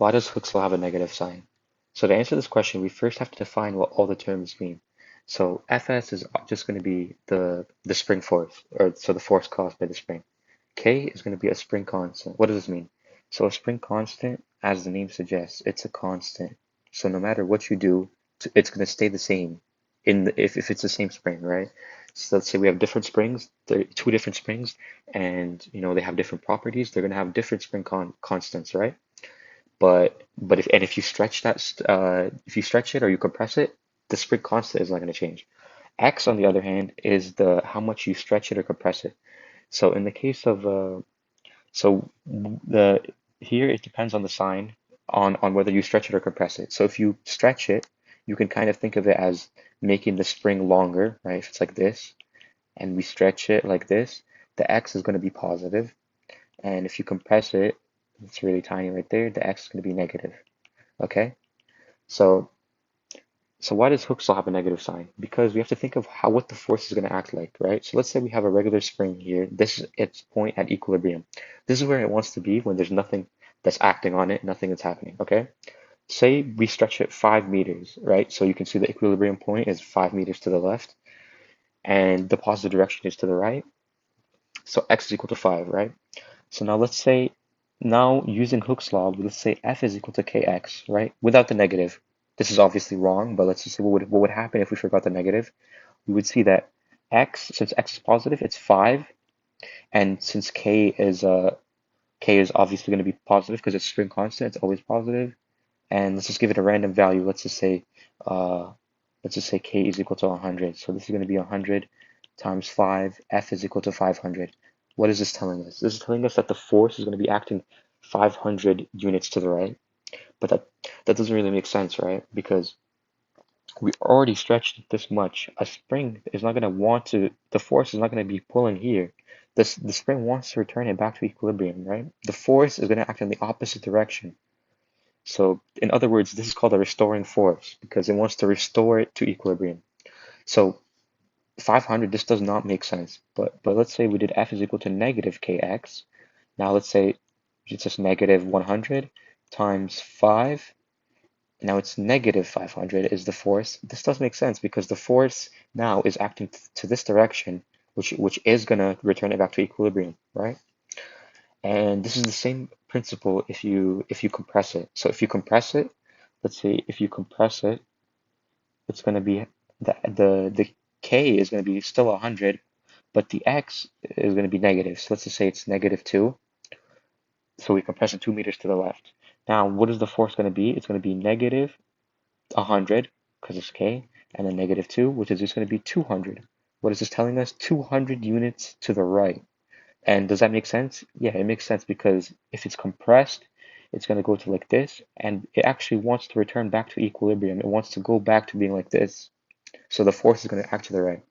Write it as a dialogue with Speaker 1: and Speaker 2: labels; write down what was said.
Speaker 1: Why does Hooke's law have a negative sign? So to answer this question, we first have to define what all the terms mean. So Fs is just going to be the spring force, or so the force caused by the spring. K is going to be a spring constant. What does this mean? So a spring constant, as the name suggests, it's a constant. So no matter what you do, it's going to stay the same if it's the same spring, right? So let's say we have different springs, they're two different springs, and they have different properties. They're going to have different spring constants, right? But if you stretch if you stretch it or you compress it, the spring constant is not going to change. X, on the other hand, is the how much you stretch it or compress it. So in the case of the here it depends on the sign on whether you stretch it or compress it. So if you stretch it, you can kind of think of it as making the spring longer, right? If it's like this, and we stretch it like this, the X is going to be positive, and if you compress it, it's really tiny right there, the X is going to be negative. Okay, so why does Hooke's law have a negative sign? Because we have to think of what the force is going to act like, right? So let's say we have a regular spring here. This is its point at equilibrium. This is where it wants to be when there's nothing that's acting on it, nothing that's happening, okay? Say we stretch it 5 meters, right? So you can see the equilibrium point is 5 meters to the left, and the positive direction is to the right. So x is equal to 5, right? So now let's say, now using Hooke's law, let's say f is equal to kx, right? Without the negative. This is obviously wrong, but let's just see what would happen if we forgot the negative. We would see that since x is positive, it's 5, and since k is obviously going to be positive because it's spring constant, it's always positive. And let's just give it a random value. Uh, let's just say k is equal to 100. So this is going to be 100 times 5. F is equal to 500. What is this telling us? This is telling us that the force is going to be acting 500 units to the right. But that doesn't really make sense, right? Because we already stretched it this much. A spring is not going to want to, the force is not going to be pulling here. The spring wants to return it back to equilibrium, right? The force is going to act in the opposite direction. So in other words, this is called a restoring force because it wants to restore it to equilibrium. So 500, this does not make sense. But let's say we did F is equal to negative kx. Now let's say it's just negative 100 times 5. Now it's negative 500 is the force. This does make sense because the force now is acting to this direction, which is going to return it back to equilibrium, right? And this is the same principle if you compress it. So if you compress it, let's say if you compress it, it's going to be the k is going to be still 100, but the x is going to be negative. So let's just say it's negative 2. So we compress it 2 meters to the left. Now, what is the force going to be? It's going to be negative 100 because it's k, and then negative 2, which is just going to be 200. What is this telling us? 200 units to the right. And does that make sense? Yeah, it makes sense because if it's compressed, it's going to go to like this, and it actually wants to return back to equilibrium. It wants to go back to being like this. So the force is going to act to the right.